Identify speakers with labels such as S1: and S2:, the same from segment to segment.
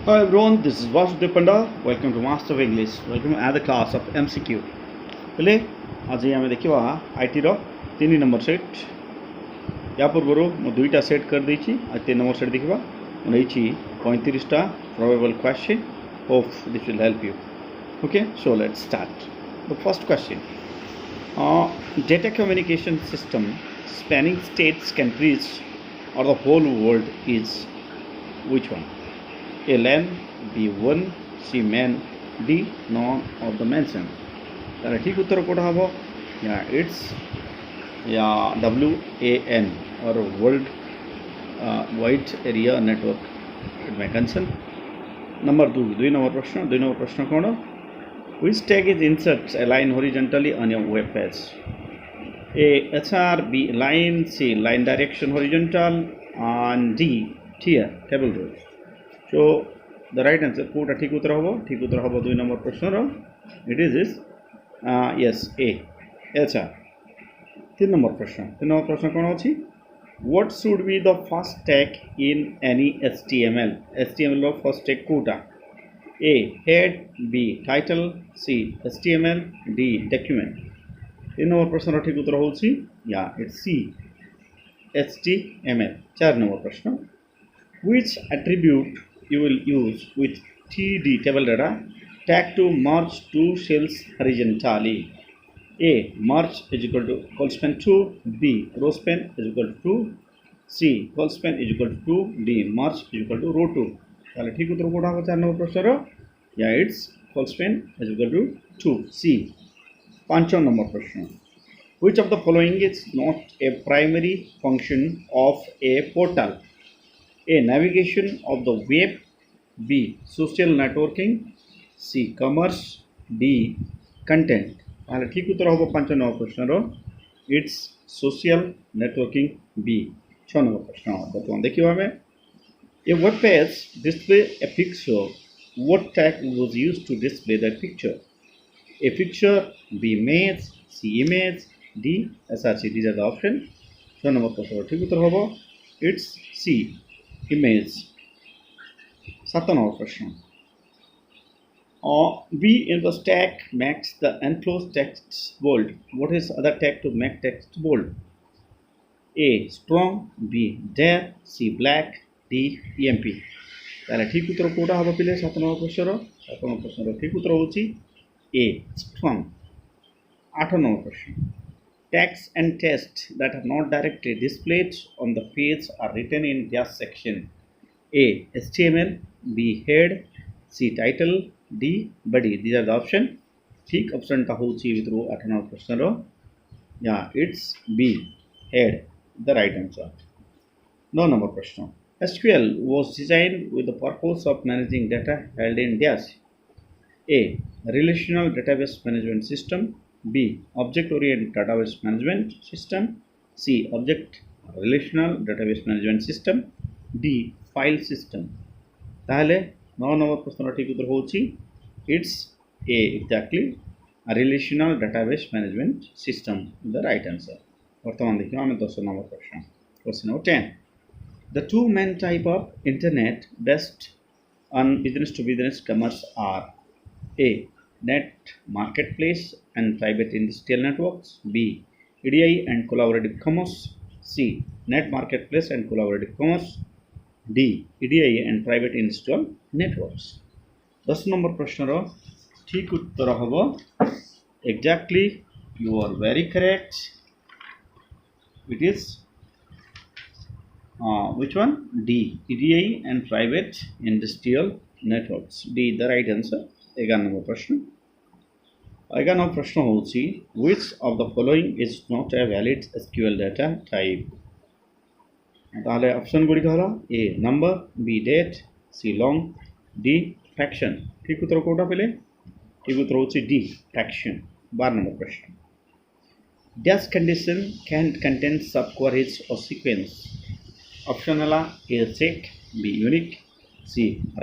S1: Hi everyone, this is Vasudev Panda. Welcome to Master of English. Welcome to another class of MCQ. Pile aji ame dekhiba IT ro 3 number set. या पूर्व मु दुईटा set कर देछि आ 3 number set देखिबा उनैछि 35 टा probable question. Hope this will help you. Okay, so let's start. The first question. Data communication system spanning states, countries or the whole world is which one? A land, B one, C man, D none of the mentioned. तार ठीक उत्तर कोटा हबो या it's या WAN और world wide area network it may concern. Number 2 number प्रश्न कोन which tag is inserts a line horizontally on your web page? A HR, B line, C line direction horizontal and D tier table rows. So the right answer Kota ठीक उत्तर हबो 2 number प्रश्न रो it is yes A HR. 3 number प्रश्न कोन अछि what should be the first tag in any HTML रो first tag कोटा A head, B title, C HTML, D document. 3 number प्रश्न रो ठीक उत्तर होछि या it's C HTML. 4 नंबर प्रश्न which attribute you will use with TD table data tag to merge two cells horizontally? A merge is equal to colspan 2, B row span is equal to 2, C colspan is equal to 2, D merge is equal to row 2. তাহলে ঠিক উত্তর কোটা হবে 4 নম্বর প্রশ্নের या it's colspan is equal to 2, C. 5 নম্বর প্রশ্ন which of the following is not a primary function of a portal? A navigation of the web, B social networking, C commerce, D content. তাহলে ঠিক উত্তর হবে 5 নম্বর প্রশ্নের ইটস সোশ্যাল নেটওয়ার্কিং বি. 6 নম্বর প্রশ্ন বর্তমান দেখিবা আমি a web page display a picture. What tag was used to display that picture? A picture, B image, C image, D SRC. These are the options. 6 নম্বর প্রশ্ন ঠিক উত্তর হবে ইটস C image. 7 নম্বর প্রশ্ন B in the stack makes the enclosed text bold. What is other tag to make text bold? A strong, B dare, C black, D EMP. তাহলে ঠিক উত্তর কোটা হবে পিলে 7 নম্বর প্রশ্নর ঠিক উত্তর হচ্ছে A strong. 8 নম্বর প্রশ্ন tags and tests that are not directly displayed on the page are written in dash section. A HTML, B head, C title, D body. These are the option. ठीक ऑप्शन टा होची withdraw 8 number प्रश्न रो या it's B head the right answer. 9 number प्रश्न SQL was designed with the purpose of managing data held in dash. A relational database management system, B object oriented database management system, C object relational database management system, D file system. তাহলে 9 নম্বর প্রশ্নটা ঠিক উত্তর হচ্ছে it's A exactly a relational database management system the right answer. বর্তমান দেখি আমি 10 নম্বর প্রশ্ন question number 10 the two main type of internet based on business to business commerce are A net marketplace and private industrial networks, B EDI and collaborative commerce, C net marketplace and collaborative commerce, D EDI and private industrial networks. 10 নম্বর প্রশ্নর ঠিক উত্তর হবো exactly you are very correct. It is which one? D EDI and private industrial networks. D the right answer. 11 নম্বর প্রশ্ন 11 নম্বর প্রশ্ন হচ্ছে which of the following is not a valid SQL data type? তাহলে option গুলি হলো A number, B date, C long, D fraction. ঠিক উত্তর কোনটা পেলে ঠিক উত্তর হচ্ছে D fraction. 12 নম্বর প্রশ্ন dash condition can contain subqueries or sequence. Option হলো A check, B unique, C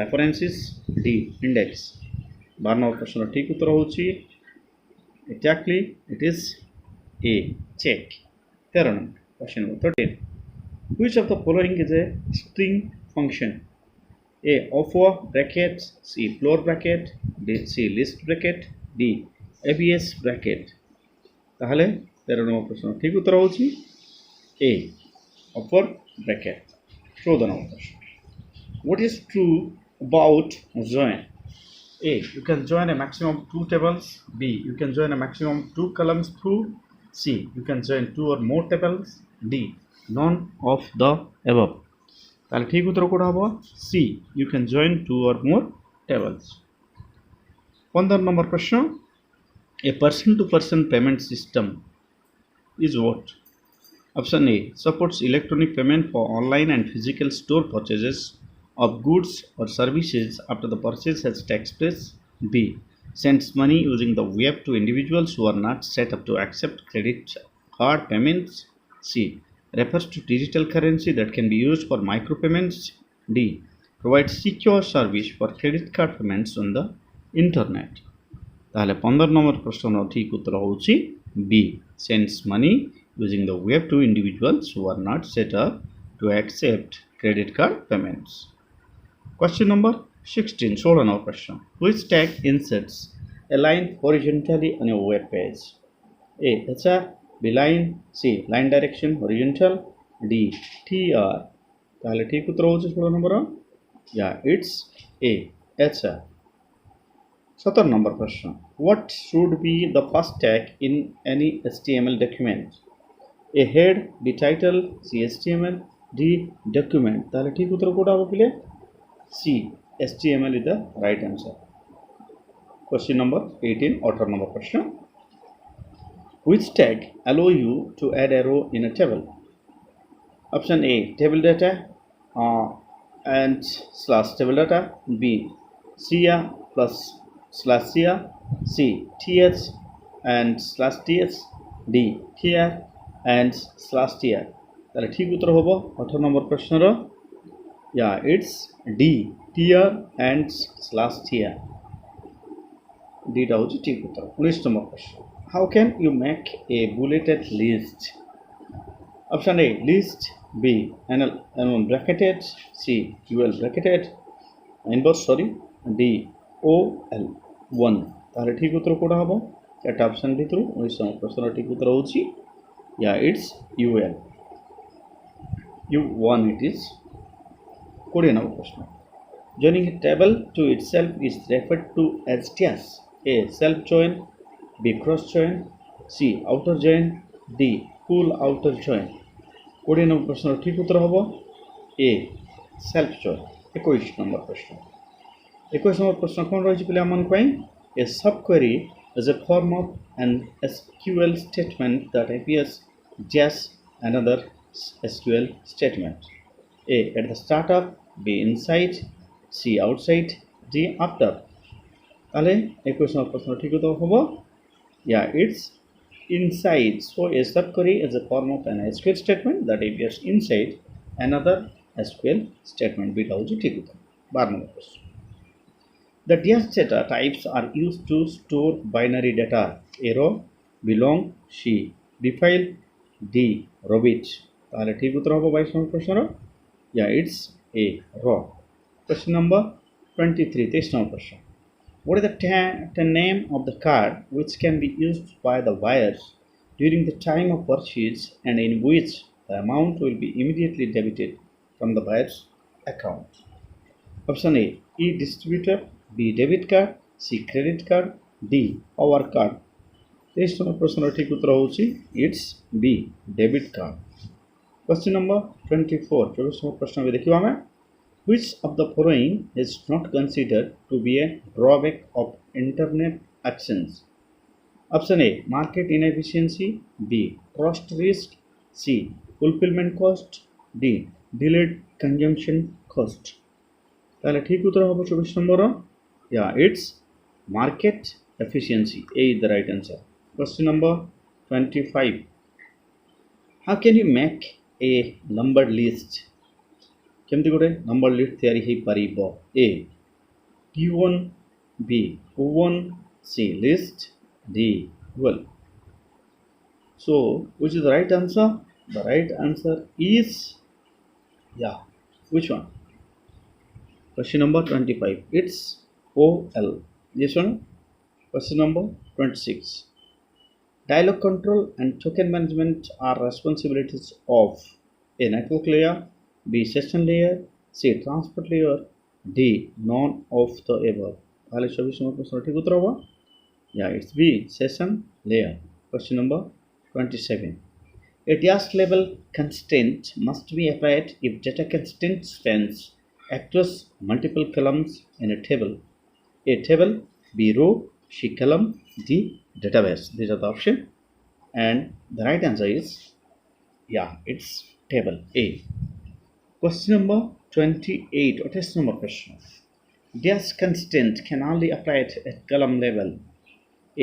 S1: references, D index. 12 নম্বর প্রশ্ন ঠিক উত্তর হচ্ছে exactly it is A check. 13 number question number 13 which of the following is a string function? A. Offer bracket, C. Floor bracket, D. C. List bracket, D. ABS bracket. তাহলে 13 নম্বর প্রশ্ন ঠিক উত্তর হচ্ছে A. Offer bracket. 14 নম্বর প্রশ্ন What is true about join? A. You can join a maximum of 2 tables. B. You can join a maximum of 2 columns through. C. You can join 2 or more tables. D. None of the above. তাহলে ঠিক উত্তর কোনটা হবে C. You can join 2 or more tables. 15 নম্বর প্রশ্ন A person to person payment system is what? Option A. Supports electronic payment for online and physical store purchases of goods or services after the purchase has taken place. B. Sends money using the web to individuals who are not set up to accept credit card payments. C. Refers to digital currency that can be used for micropayments. D. Provides secure service for credit card payments on the internet. তাহলে 15 নম্বর প্রশ্নর ঠিক উত্তর হচ্ছে B. Sends money using the web to individuals who are not set up to accept credit card payments. Question number 16. 16 number question. Which tag inserts a line horizontally on a web page? A. It's a beeline. C. Line direction horizontal. D. TR. তাহলে ঠিক উত্তর হচ্ছে 16 নম্বর it's A. It's a 17 number question. What should be the first tag in any HTML document? A. Head. B. Title. C. HTML. D. Document. তাহলে ঠিক উত্তর কোনটা হবে বলে C. HTML is the right answer. Question number 18. 18 number question. Which tag allow you to add a row in a table? Option A. Table data and slash table data. B. cia plus slash cia. C. th and slash th. D. tr and slash tr. তাহলে ঠিক উত্তর হবে 18 নম্বর প্রশ্নের it's D. tr and slash tr. ডিটা হচ্ছে ঠিক উত্তর 19 নম্বর প্রশ্ন How can you make a bulleted list? Option A. List. B. N1 bracketed. C. UL bracketed. D. OL 1. তাহলে ঠিক উত্তর কোনটা হবে এটা অপশন ভিতর 19 নম্বর প্রশ্নের ঠিক উত্তর হচ্ছে it's UL U1 it is 20 নম্বর প্রশ্ন Joining a table to itself is referred to as dash. A. Self join. B. Cross join. C. Outer join. D. Full outer join. 20 নম্বর প্রশ্নের ঠিক উত্তর হবে A. Self join. 21 নম্বর প্রশ্ন 21 নম্বর প্রশ্ন কোন রয়েছে বলে আমন কই A subquery is a form of an SQL statement that appears just another SQL statement. A. At the start of. B. Inside. C. Outside. D. After. তাহলে 21 নম্বর প্রশ্ন ঠিক উত্তর হবে it's inside. So a subquery is a form of an SQL statement that appears inside another SQL statement. Beta হচ্ছে ঠিক উত্তর 12 নম্বর প্রশ্ন The dash data types are used to store binary data. A. Row. B. Long. C. Bfile. D. Robit. তাহলে ঠিক উত্তর হবে 22 নম্বর প্রশ্ন it's A. Raw. Question number 23. 23 number question. What is the name of the card which can be used by the buyers during the time of purchase and in which the amount will be immediately debited from the buyer's account? Option A. E-distributor. B. Debit card. C. Credit card. D. Power card. 23 number question ঠিক উত্তর হচ্ছে it's B. Debit card. Question number 24. 24 number প্রশ্ন দেখিব আমি Which of the following is not considered to be a drawback of internet actions? Option A. Market inefficiency. B. Cost risk. C. Fulfillment cost. D. Delayed consumption cost. তাহলে ঠিক উত্তর হবে 24 নম্বর it's market efficiency. A is the right answer. Question number 25. How can you make a numbered list? কেমতি করে number list তৈরি হই পারিব A. Q1. B. O1. C. List. D. Well. So, which is the right answer? The right answer is which one? Question number 25. It's OL. Yes or no? Question number 26. Dialog control and token management are responsibilities of A. Network layer, B. Session layer, C. Transport layer, D. None of the above. তাহলে 24 নম্বর প্রশ্ন ঠিক উত্তর হবে it's B. Session layer. Question number 27. A dash level constraint must be applied if data constraint spans across multiple columns in a table. A table, B row, C column, D database. These are the options. And the right answer is it's table A. Question number 28 or test number question. Dash constraint can only apply at column level.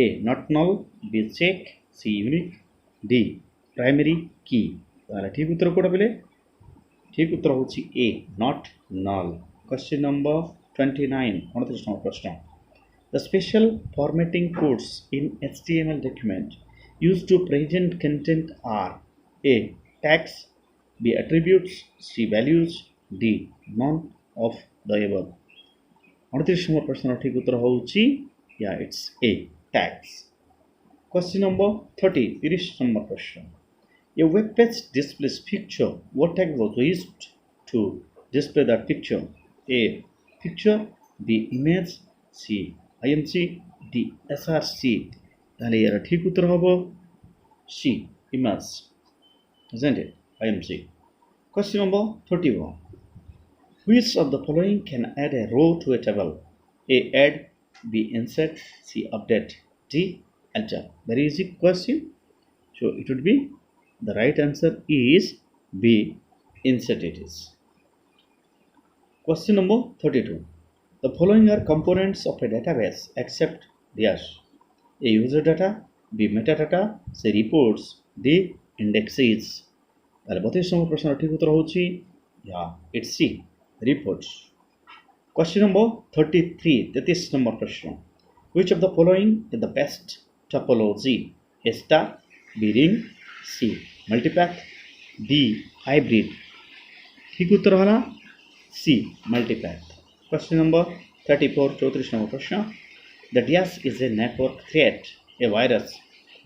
S1: A. Not null, B. check, C. unique, D. primary key. তাহলে ঠিক উত্তর কোটা পেলে ঠিক উত্তর হচ্ছে A. not null. Question number 29 29 নম্বর প্রশ্ন. The special formatting codes in HTML document used to present content are A. tags, B. attributes, C. values, D. none of the above. 29 নম্বর প্রশ্নের ঠিক উত্তর হচ্ছে it's A. tags. Question number 30 30 নম্বর প্রশ্ন. A web page displays picture. What tag was used to display that picture? A. picture, B. image, C. imc, D. src. তাহলে এর ঠিক উত্তর হবে C. image, isn't it? imc. Question number 31. Which of the following can add a row to a table? A. add, B. insert, C. update, D. alter. Very easy question. So it would be the right answer is B. insert it is. Question number 32. The following are components of a database except dash. A. user data, B. metadata, C. reports, D. indexes. তাহলে 32 নম্বর প্রশ্নের ঠিক উত্তর হচ্ছে it's C. reports. Question number 33 33 নম্বর প্রশ্ন. Which of the following is the best topology? A. star, B. ring, C. multipath, D. hybrid. ঠিক উত্তর হলো C. multipath. Question number 34 34 নম্বর প্রশ্ন. The dash is a network threat, a virus,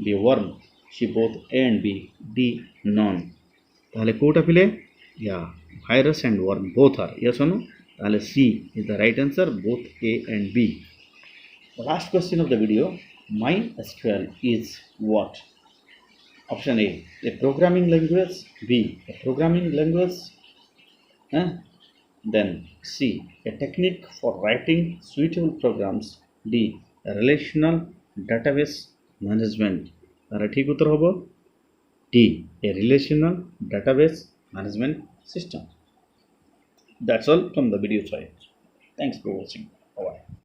S1: B. worm, C. both A and B, D. none. তাহলে কোটা পেলে virus and worm both are. Yes or no? তাহলে C is the right answer, both A and B. The last question of the video. MySQL is what? Option A. A programming language. B. A programming language. Then C. A technique for writing suitable programs. D. A relational database management. তাহলে ঠিক উত্তর হবে D. A relational database management system. That's all from the video side. Thanks for watching. Bye bye.